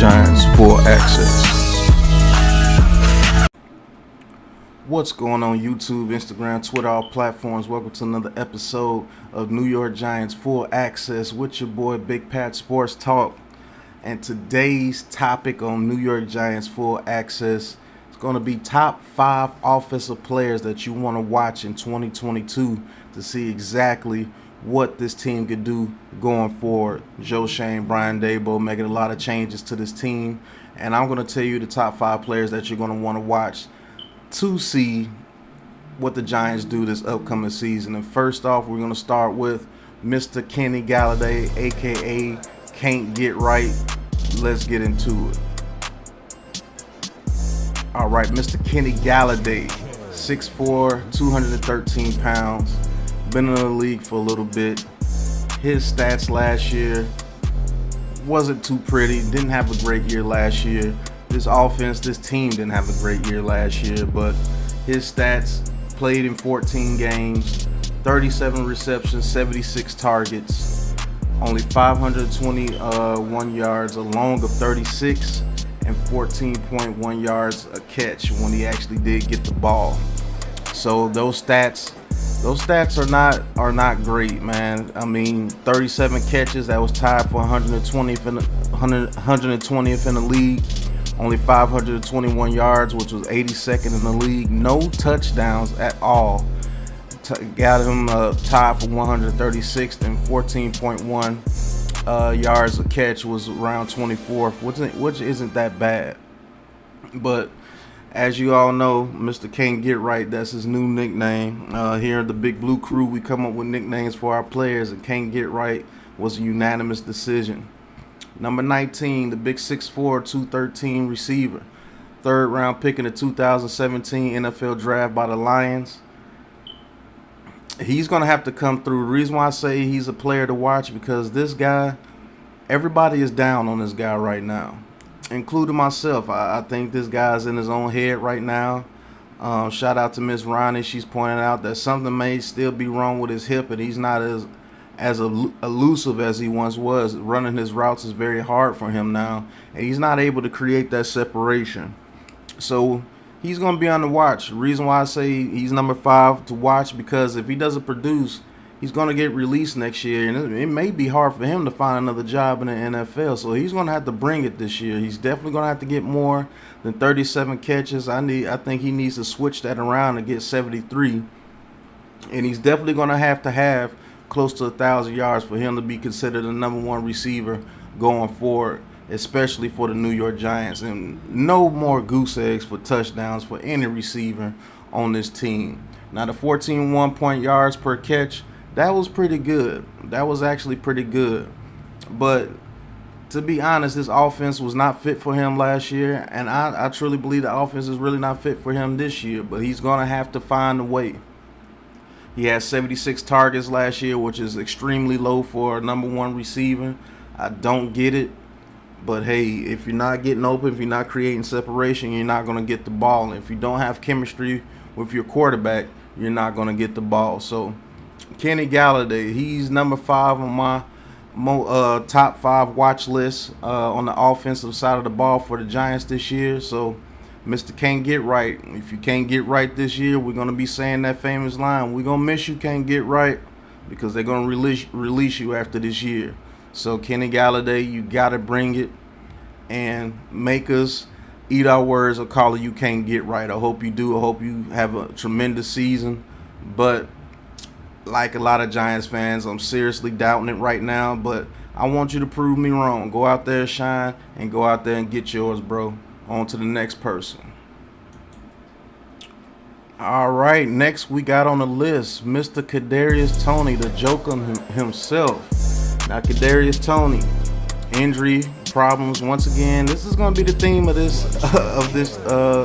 Giants full access. What's going on YouTube, Instagram, Twitter, all platforms? Welcome to another episode of New York Giants Full Access with your boy Big Pat Sports Talk. And today's topic on New York Giants Full Access is going to be top 5 offensive players that you want to watch in 2022 to see exactly what this team could do going forward. Joe Schoen, Brian Daboll making a lot of changes to this team. And I'm going to tell you the top 5 players that you're going to want to watch to see what the Giants do this upcoming season. And first off, we're going to start with Mr. Kenny Galloday, aka Can't Get Right. Let's get into it. All right, Mr. Kenny Galloday, 6'4", 213 pounds, been in the league for a little bit. His stats last year wasn't too pretty, didn't have a great year last year. This offense, this team didn't have a great year last year, but his stats: played in 14 games, 37 receptions, 76 targets, only 521 yards, a long of 36, and 14.1 yards a catch when he actually did get the ball. So those stats are not great, man. I mean, 37 catches, that was tied for 120th in the league. Only 521 yards, which was 82nd in the league. No touchdowns at all. Got him tied for 136th, and 14.1 yards a catch was around 24th, which isn't that bad. But as you all know, Mr. Can't Get Right, that's his new nickname. Here at the Big Blue Crew, we come up with nicknames for our players, and Can't Get Right was a unanimous decision. Number 19, the big 6'4", 213 receiver. 3rd round pick in the 2017 NFL draft by the Lions. He's going to have to come through. The reason why I say he's a player to watch, because this guy, everybody is down on this guy right now, including myself. I think this guy's in his own head right now. Shout out to Miss Ronnie. She's pointing out that something may still be wrong with his hip, and he's not as elusive as he once was. Running his routes is very hard for him now, and he's not able to create that separation. So he's going to be on the watch. The reason why I say he's number 5 to watch, because if he doesn't produce, he's going to get released next year, and it may be hard for him to find another job in the NFL. So he's going to have to bring it this year. He's definitely going to have to get more than 37 catches. I think he needs to switch that around and get 73, and he's definitely going to have close to 1,000 yards for him to be considered the number 1 receiver going forward, especially for the New York Giants. And no more goose eggs for touchdowns for any receiver on this team. Now, the 14 point yards per catch, that was pretty good. That was actually pretty good. But to be honest, this offense was not fit for him last year, and I truly believe the offense is really not fit for him this year. But he's going to have to find a way. He had 76 targets last year, which is extremely low for a number 1 receiver. I don't get it. But, hey, if you're not getting open, if you're not creating separation, you're not going to get the ball. And if you don't have chemistry with your quarterback, you're not going to get the ball. So, Kenny Galloday, he's number 5 on my top 5 watch list on the offensive side of the ball for the Giants this year. So, Mr. Can't Get Right. If you can't get right this year, we're going to be saying that famous line. We're going to miss you, Can't Get Right, because they're going to release you after this year. So, Kenny Galloday, you got to bring it and make us eat our words or call it you can't get right. I hope you do. I hope you have a tremendous season. But like a lot of Giants fans, I'm seriously doubting it right now. But I want you to prove me wrong. Go out there, shine, and go out there and get yours, bro. On to the next person. All right, next we got on the list Mr. Kadarius Toney, the Joker himself. Now, Kadarius Toney, injury problems once again. This is going to be the theme of this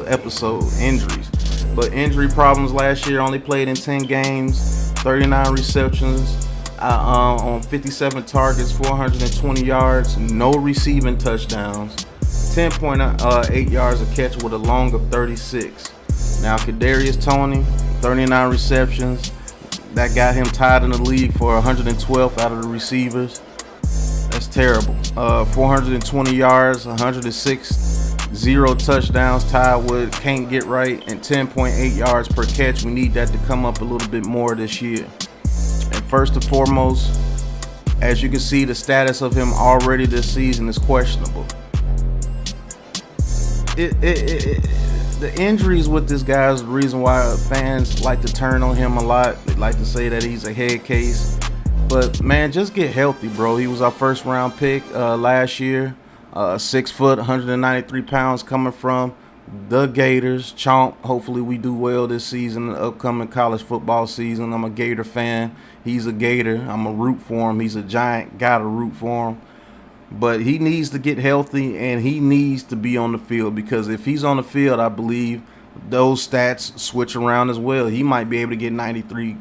episode: injuries. But injury problems last year. Only played in 10 games, 39 receptions, on 57 targets, 420 yards, no receiving touchdowns. 10.8 yards a catch with a long of 36. Now, Kadarius Toney, 39 receptions. That got him tied in the league for 112th out of the receivers. That's terrible. 420 yards, 106, 0 touchdowns, tied with Can't Get Right, and 10.8 yards per catch. We need that to come up a little bit more this year. And first and foremost, as you can see, the status of him already this season is questionable. The injuries with this guy is the reason why fans like to turn on him a lot. They like to say that he's a head case. But, man, just get healthy, bro. He was our first-round pick last year. 6 foot, 193 pounds, coming from the Gators. Chomp. Hopefully we do well this season, the upcoming college football season. I'm a Gator fan. He's a Gator. I'm a root for him. He's a Giant. Gotta root for him. But he needs to get healthy, and he needs to be on the field, because if he's on the field, I believe those stats switch around as well. He might be able to get 93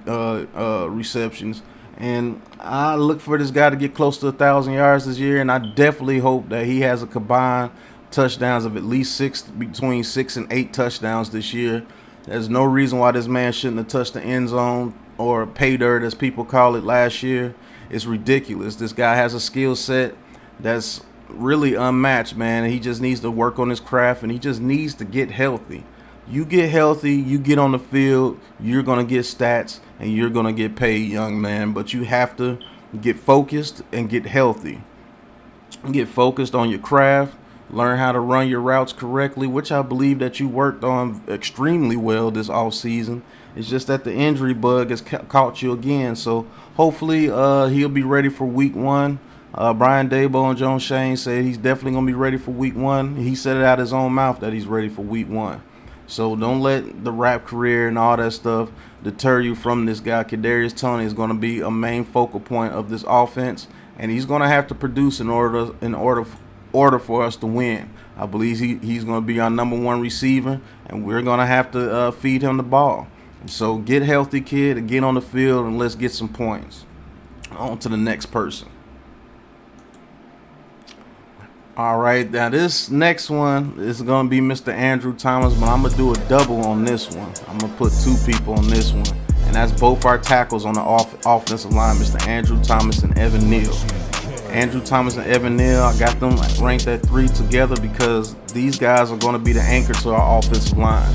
receptions. And I look for this guy to get close to 1,000 yards this year, and I definitely hope that he has a combined touchdowns of at least between 6 and 8 touchdowns this year. There's no reason why this man shouldn't have touched the end zone, or pay dirt as people call it, last year. It's ridiculous. This guy has a skill set that's really unmatched, man. He just needs to work on his craft, and he just needs to get healthy. You get healthy, you get on the field, you're going to get stats, and you're going to get paid, young man. But you have to get focused and get healthy. Get focused on your craft. Learn how to run your routes correctly, which I believe that you worked on extremely well this offseason. It's just that the injury bug has caught you again. So hopefully he'll be ready for week 1. Brian Daboll and John Shane said he's definitely going to be ready for week 1. He said it out his own mouth that he's ready for week 1. So don't let the rap career and all that stuff deter you from this guy. Kadarius Toney is going to be a main focal point of this offense, and he's going to have to produce in order for us to win. I believe he's going to be our number 1 receiver, and we're going to have to feed him the ball. So get healthy, kid, and get on the field, and let's get some points. On to the next person. All right, now this next one is going to be Mr. Andrew Thomas, but I'm going to do a double on this one. I'm going to put 2 people on this one, and that's both our tackles on the offensive line, Mr. Andrew Thomas and Evan Neal. Andrew Thomas and Evan Neal, I got them ranked at 3 together because these guys are going to be the anchor to our offensive line.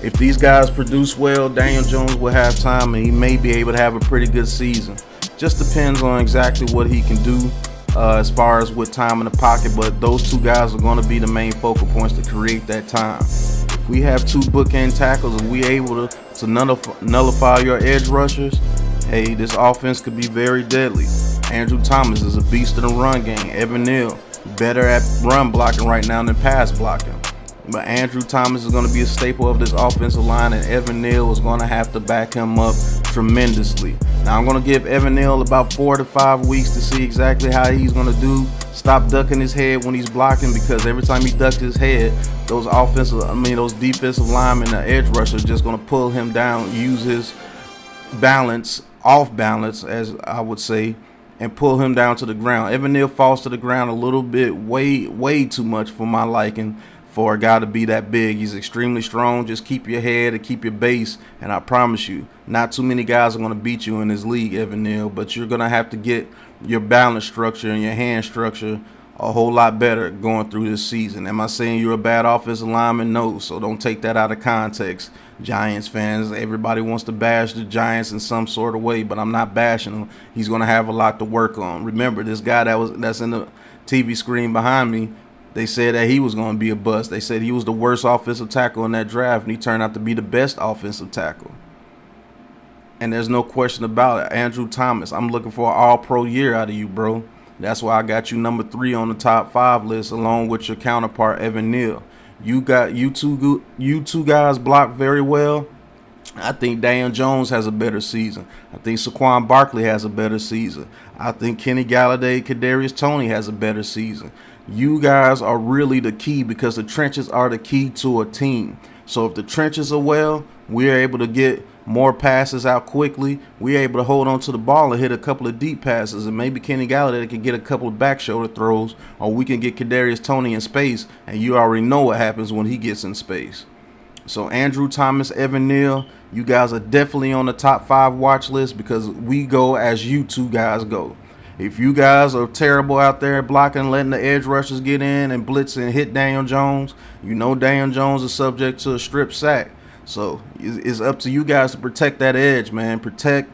If these guys produce well, Daniel Jones will have time, and he may be able to have a pretty good season. Just depends on exactly what he can do as far as with time in the pocket, but those 2 guys are going to be the main focal points to create that time. If we have 2 bookend tackles and we able to nullify your edge rushers, hey, this offense could be very deadly. Andrew Thomas is a beast in the run game. Evan Neal better at run blocking right now than pass blocking. But Andrew Thomas is going to be a staple of this offensive line, and Evan Neal is going to have to back him up tremendously. Now, I'm going to give Evan Neal about 4 to 5 weeks to see exactly how he's going to do. Stop ducking his head when he's blocking, because every time he ducks his head, those defensive linemen, the edge rushers, are just going to pull him down, use his balance, off balance, as I would say, and pull him down to the ground. Evan Neal falls to the ground a little bit, way too much for my liking, for a guy to be that big. He's extremely strong. Just keep your head and keep your base, and I promise you, not too many guys are going to beat you in this league, Evan Neal, but you're going to have to get your balance structure and your hand structure a whole lot better going through this season. Am I saying you're a bad offensive lineman? No, so don't take that out of context. Giants fans, everybody wants to bash the Giants in some sort of way, but I'm not bashing him. He's going to have a lot to work on. Remember, this guy that's in the TV screen behind me, they said that he was going to be a bust. They said he was the worst offensive tackle in that draft, and he turned out to be the best offensive tackle. And there's no question about it. Andrew Thomas, I'm looking for an all-pro year out of you, bro. That's why I got you number 3 on the top 5 list, along with your counterpart, Evan Neal. You two guys block very well. I think Daniel Jones has a better season. I think Saquon Barkley has a better season. I think Kenny Galloday, Kadarius Toney has a better season. You guys are really the key, because the trenches are the key to a team. So if the trenches are well, we're able to get more passes out quickly. We're able to hold on to the ball and hit a couple of deep passes, and maybe Kenny Galloday can get a couple of back shoulder throws, or we can get Kadarius Toney in space, and you already know what happens when he gets in space. So Andrew Thomas, Evan Neal, you guys are definitely on the top 5 watch list, because we go as you 2 guys go. If you guys are terrible out there blocking, letting the edge rushers get in and blitz and hit Daniel Jones, you know Daniel Jones is subject to a strip sack. So it's up to you guys to protect that edge, man. Protect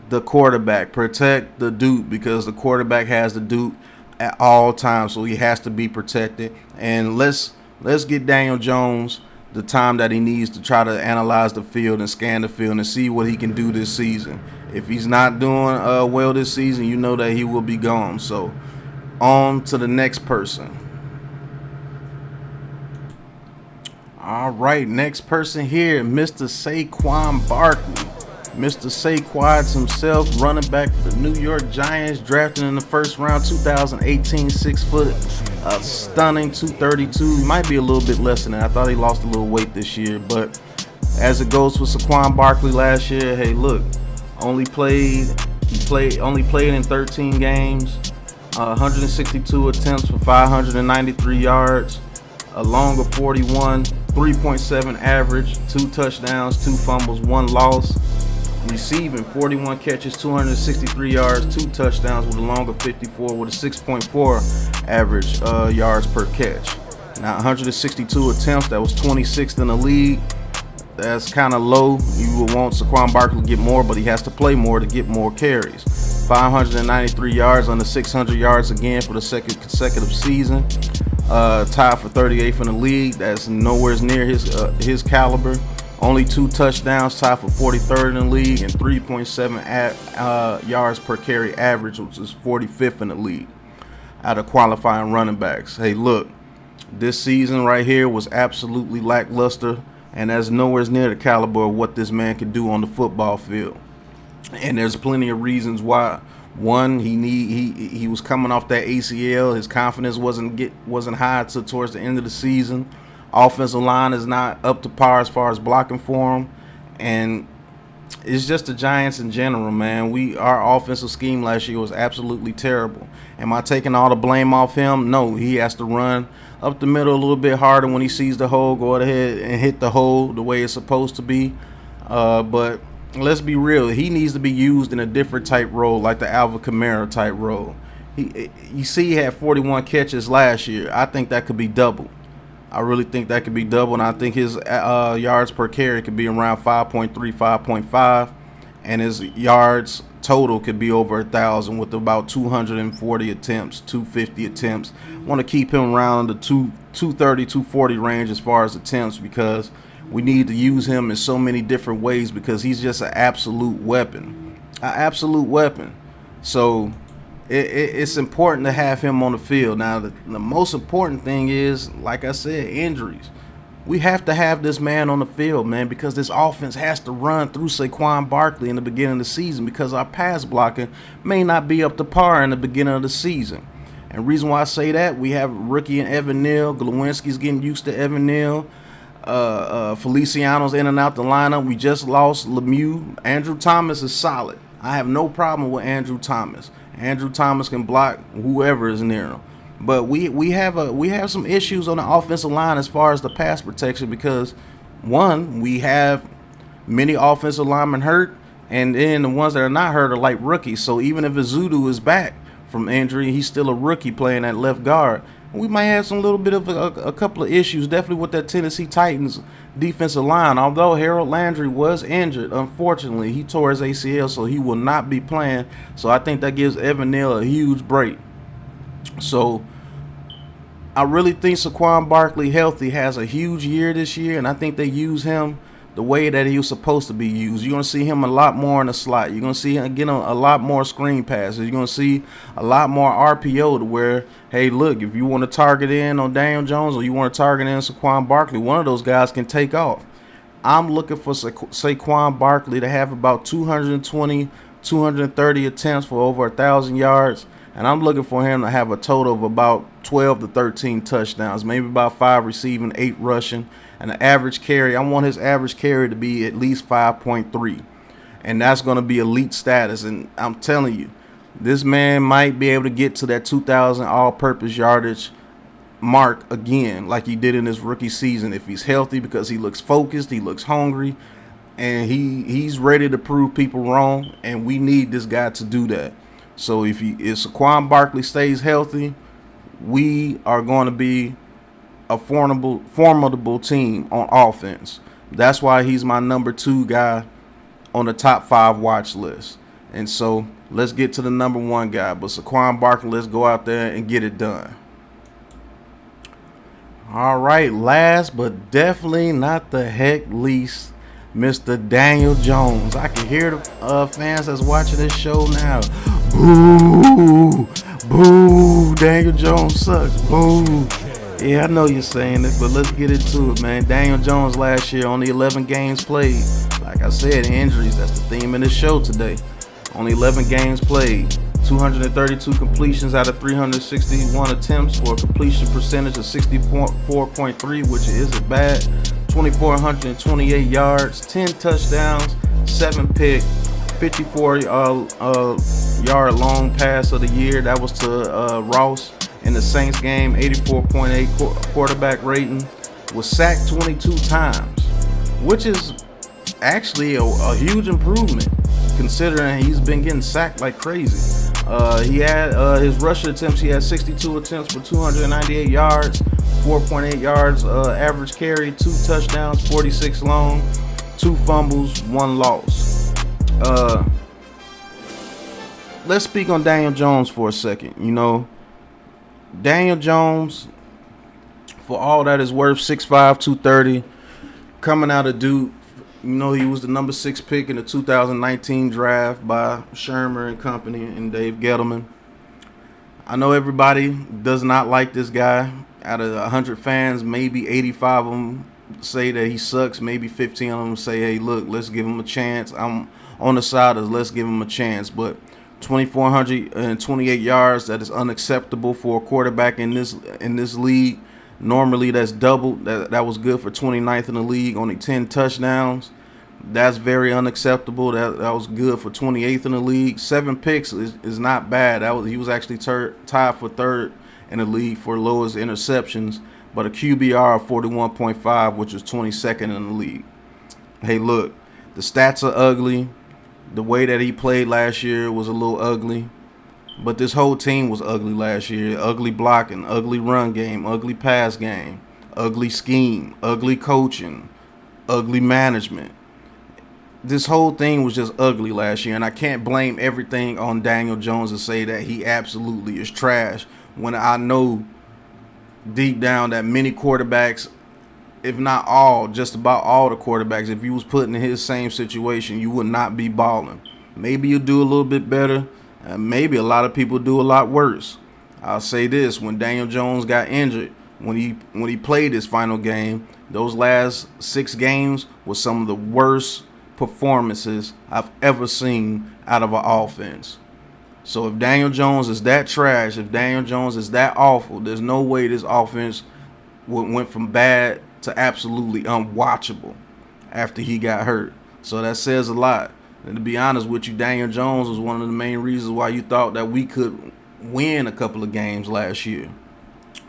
the quarterback. Protect the dude, because the quarterback has the dude at all times, so he has to be protected. And let's get Daniel Jones the time that he needs to try to analyze the field and scan the field and see what he can do this season. If he's not doing well this season, you know that he will be gone. So on to the next person. All right, next person here, Mr. Saquon Barkley. Mr. Saquon himself, running back for the New York Giants, drafted in the first round, 2018, 6 foot, a stunning 232. He might be a little bit less than that. I thought he lost a little weight this year, but as it goes for Saquon Barkley last year, hey, look, only played in 13 games, 162 attempts for 593 yards, a long of 41, 3.7 average, 2 touchdowns, 2 fumbles, 1 loss. Receiving 41 catches, 263 yards, 2 touchdowns with a long of 54 with a 6.4 average yards per catch. Now 162 attempts, that was 26th in the league. That's kind of low. You would want Saquon Barkley to get more, but he has to play more to get more carries. 593 yards under 600 yards again for the second consecutive season. Tied for 38th in the league. That's nowhere near his caliber. Only 2 touchdowns, tied for 43rd in the league, and 3.7 yards per carry average, which is 45th in the league out of qualifying running backs. Hey, look, this season right here was absolutely lackluster, and that's nowhere near the caliber of what this man can do on the football field. And there's plenty of reasons why. One, he was coming off that ACL. His confidence wasn't high towards the end of the season. Offensive line is not up to par as far as blocking for him, and it's just the Giants in general, man. Our offensive scheme last year was absolutely terrible. Am I taking all the blame off him? No, he has to run up the middle a little bit harder when he sees the hole. Go ahead and hit the hole the way it's supposed to be. But let's be real, he needs to be used in a different type role, like the Alvin Kamara type role. You see, he had 41 catches last year. I think that could be double. I really think that could be double, and I think his yards per carry could be around 5.3, 5.5, and his yards total could be over 1,000 with about 240 attempts, 250 attempts. Want to keep him around the 230, 240 range as far as attempts, because we need to use him in so many different ways, because he's just an absolute weapon. An absolute weapon. So it's important to have him on the field. Now, the most important thing is, like I said, injuries. We have to have this man on the field, man, because this offense has to run through Saquon Barkley in the beginning of the season, because our pass blocking may not be up to par in the beginning of the season. And the reason why I say that, we have rookie and Evan Neal. Glowinski's getting used to Evan Neal. Feliciano's in and out the lineup. We just lost Lemieux. Andrew Thomas is solid. I have no problem with Andrew Thomas. Andrew Thomas can block whoever is near him. But we have some issues on the offensive line as far as the pass protection, because one, we have many offensive linemen hurt, and then the ones that are not hurt are like rookies. So even if Azudu is back from injury, he's still a rookie playing at left guard. We might have some little bit of a couple of issues, definitely with that Tennessee Titans defensive line. Although Harold Landry was injured, unfortunately, he tore his ACL, so he will not be playing. So I think that gives Evan Neal a huge break. So I really think Saquon Barkley, healthy, has a huge year this year, and I think they use him the way that he was supposed to be used. You're going to see him a lot more in the slot. You're going to see him get a lot more screen passes. You're going to see a lot more RPO, to where, hey, look, if you want to target in on Daniel Jones or you want to target in Saquon Barkley, one of those guys can take off. I'm looking for Saquon Barkley to have about 220, 230 attempts for over 1,000 yards. And I'm looking for him to have a total of about 12 to 13 touchdowns, maybe about 5 receiving, 8 rushing, and an average carry. I want his average carry to be at least 5.3. And that's going to be elite status. And I'm telling you, this man might be able to get to that 2,000 all-purpose yardage mark again, like he did in his rookie season, if he's healthy, because he looks focused, he looks hungry, and he's ready to prove people wrong, and we need this guy to do that. So if Saquon Barkley stays healthy, we are going to be a formidable team on offense. That's why he's my number 2 guy on the top 5 watch list. And so let's get to the number 1 guy. But Saquon Barkley, let's go out there and get it done. All right, last but definitely not the heck least, Mr. Daniel Jones. I can hear the fans that's watching this show now. Boo! Boo! Daniel Jones sucks. Boo! Yeah, I know you're saying it, but let's get into it, man. Daniel Jones last year, only 11 games played. Like I said, injuries, that's the theme of this show today. Only 11 games played. 232 completions out of 361 attempts for a completion percentage of 64.3, which isn't bad. 2,428 yards, 10 touchdowns, 7 picks, 54-yard long pass of the year. That was to Ross in the Saints game. 84.8 quarterback rating. Was sacked 22 times, which is actually a huge improvement considering he's been getting sacked like crazy. He had his rushing attempts. He had 62 attempts for 298 yards, 4.8 yards average carry, 2 touchdowns, 46 long, 2 fumbles, 1 loss. Let's speak on Daniel Jones for a second. You know, Daniel Jones, for all that is worth, 6'5", 230, coming out of Duke. You know, he was the number 6 pick in the 2019 draft by Shermer and company and Dave Gettleman. I know everybody does not like this guy. Out of 100 fans, maybe 85 of them say that he sucks. Maybe 15 of them say, hey, look, let's give him a chance. I'm on the side of let's give him a chance. But 2,428 yards, that is unacceptable for a quarterback in this league. Normally, that's double. That was good for 29th in the league. Only 10 touchdowns. That's very unacceptable. That was good for 28th in the league. 7 picks is not bad. He was actually tied for 3rd in the league for lowest interceptions, but a QBR of 41.5, which is 22nd in the league. Hey, look, the stats are ugly. The way that he played last year was a little ugly. But this whole team was ugly last year. Ugly blocking, ugly run game, ugly pass game, ugly scheme, ugly coaching, ugly management. This whole thing was just ugly last year, and I can't blame everything on Daniel Jones and say that he absolutely is trash when I know deep down that many quarterbacks, if not all, just about all the quarterbacks, if you was put in his same situation, you would not be balling. Maybe you do a little bit better. Maybe a lot of people do a lot worse. I'll say this: when Daniel Jones got injured, when he played his final game, those last 6 games was some of the worst performances I've ever seen out of an offense. So if Daniel Jones is that trash, if Daniel Jones is that awful, there's no way this offense went from bad to absolutely unwatchable after he got hurt. So that says a lot. And to be honest with you, Daniel Jones was one of the main reasons why you thought that we could win a couple of games last year.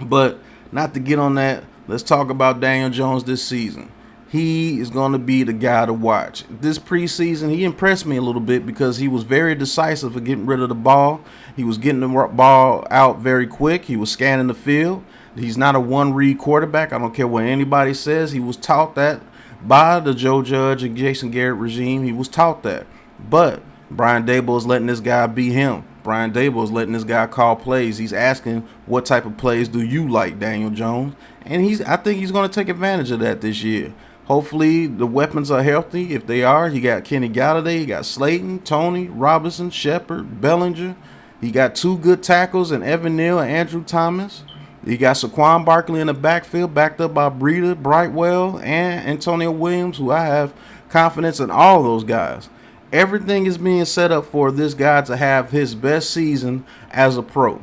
But not to get on that, let's talk about Daniel Jones this season. He is going to be the guy to watch. This preseason, he impressed me a little bit because he was very decisive for getting rid of the ball. He was getting the ball out very quick. He was scanning the field. He's not a one-read quarterback. I don't care what anybody says. He was taught that by the Joe Judge and Jason Garrett regime. He was taught that. But Brian Daboll is letting this guy be him. Brian Daboll is letting this guy call plays. He's asking, what type of plays do you like, Daniel Jones? And I think he's going to take advantage of that this year. Hopefully the weapons are healthy. If they are, you got Kenny Galloday, you got Slayton, Toney, Robinson, Shepard, Bellinger. He got 2 good tackles in Evan Neal and Andrew Thomas. You got Saquon Barkley in the backfield, backed up by Breida, Brightwell, and Antonio Williams, who I have confidence in all those guys. Everything is being set up for this guy to have his best season as a pro.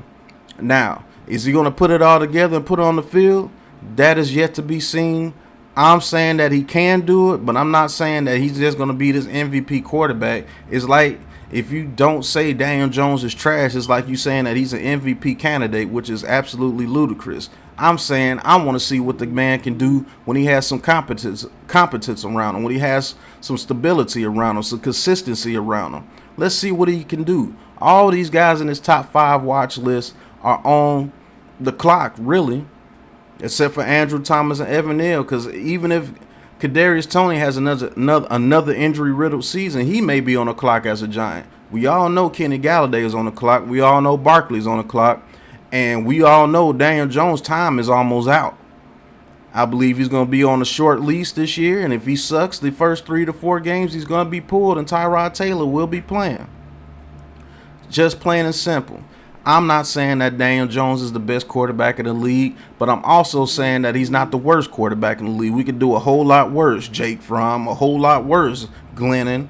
Now, is he going to put it all together and put it on the field? That is yet to be seen. I'm saying that he can do it, but I'm not saying that he's just going to be this MVP quarterback. It's like, if you don't say Daniel Jones is trash, it's like you saying that he's an MVP candidate, which is absolutely ludicrous. I'm saying I want to see what the man can do when he has some competence around him, when he has some stability around him, some consistency around him. Let's see what he can do. All these guys in this top 5 watch list are on the clock, really, except for Andrew Thomas and Evan Neal. Because even if Kadarius Toney has another injury-riddled season, he may be on the clock as a Giant. We all know Kenny Galloday is on the clock. We all know Barkley's on the clock. And we all know Daniel Jones' time is almost out. I believe he's going to be on a short lease this year. And if he sucks the first 3 to 4 games, he's going to be pulled and Tyrod Taylor will be playing. Just plain and simple. I'm not saying that Daniel Jones is the best quarterback in the league, but I'm also saying that he's not the worst quarterback in the league. We could do a whole lot worse, Jake Fromm, a whole lot worse, Glennon.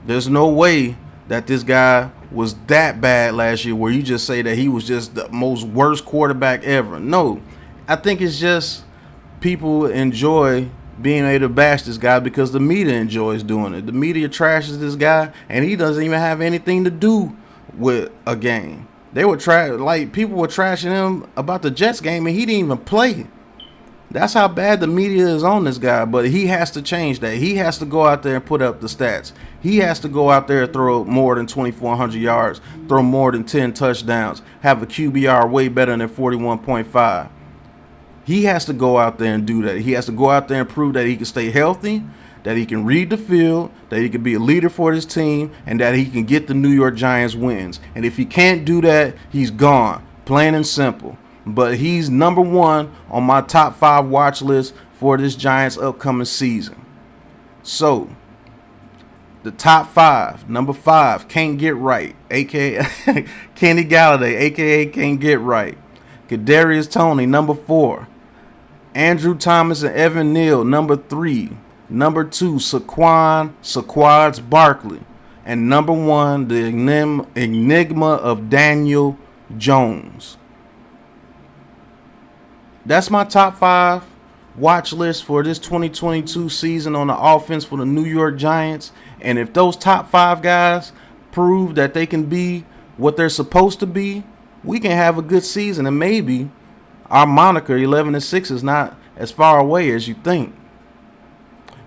There's no way that this guy was that bad last year where you just say that he was just the most worst quarterback ever. No, I think it's just people enjoy being able to bash this guy because the media enjoys doing it. The media trashes this guy, and he doesn't even have anything to do with a game. They were people were trashing him about the Jets game, and he didn't even play. That's how bad the media is on this guy, but he has to change that. He has to go out there and put up the stats. He has to go out there and throw more than 2,400 yards, throw more than 10 touchdowns, have a QBR way better than 41.5. He has to go out there and do that. He has to go out there and prove that he can stay healthy, that he can read the field, that he can be a leader for his team, and that he can get the New York Giants wins. And if he can't do that, he's gone, plain and simple. But he's number 1 on my top 5 watch list for this Giants upcoming season. So, the top 5, number 5, Can't Get Right, a.k.a. Kenny Galloday, a.k.a. Can't Get Right. Kadarius Toney, number 4. Andrew Thomas and Evan Neal, number 3. Number 2, Saquon Barkley. And number 1, the enigma of Daniel Jones. That's my top 5 watch list for this 2022 season on the offense for the New York Giants. And if those top 5 guys prove that they can be what they're supposed to be, we can have a good season. And maybe our moniker 11-6 is not as far away as you think.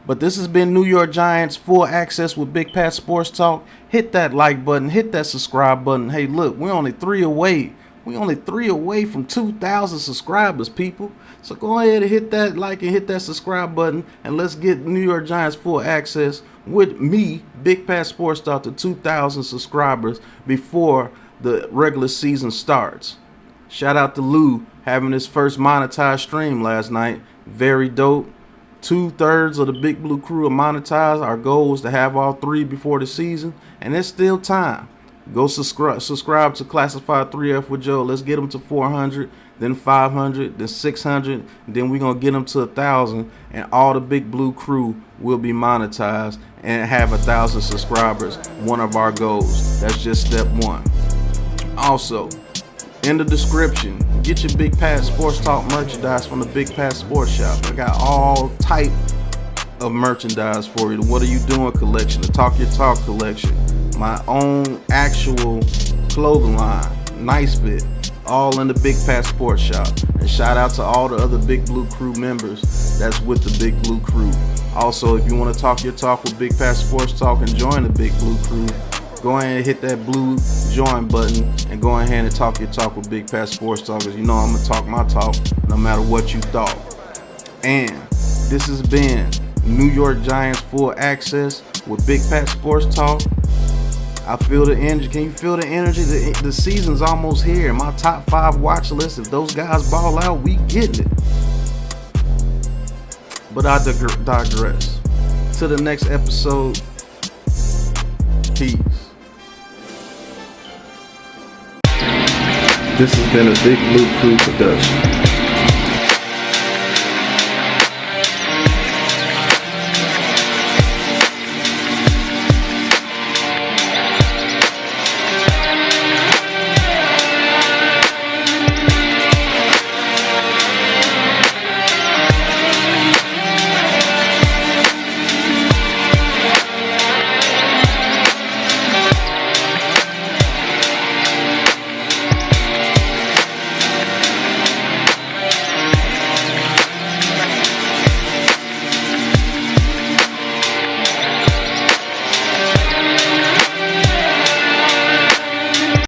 But this has been New York Giants Full Access with Big Pat Sports Talk. Hit that like button. Hit that subscribe button. Hey, look, we're only 3 away. We're only 3 away from 2,000 subscribers, people. So go ahead and hit that like and hit that subscribe button. And let's get New York Giants Full Access with me, Big Pat Sports Talk, to 2,000 subscribers before the regular season starts. Shout out to Lou having his first monetized stream last night. Very dope. 2/3 of the Big Blue crew are monetized. Our goal is to have all 3 before the season, and there's still time. Go subscribe to Classified 3F with Joe. Let's get them to 400, then 500, then 600. Then we're going to get them to 1,000, and all the Big Blue crew will be monetized and have 1,000 subscribers, one of our goals. That's just step 1. Also, in the description, get your Big Pat Sports Talk merchandise from the Big Pat Sports Shop. I got all type of merchandise for you. The What Are You Doing collection, the Talk Your Talk collection, my own actual clothing line, Nice Fit, all in the Big Pat Sports Shop. And shout out to all the other Big Blue crew members that's with the Big Blue crew. Also, if you want to talk your talk with Big Pat Sports Talk and join the Big Blue crew, go ahead and hit that blue join button and go ahead and talk your talk with Big Pat Sports Talk, because you know I'm going to talk my talk no matter what you thought. And this has been New York Giants Full Access with Big Pat Sports Talk. I feel the energy. Can you feel the energy? The season's almost here. My top 5 watch list, if those guys ball out, we getting it. But I digress. To the next episode. Peace. This has been a Big Blue Crew production.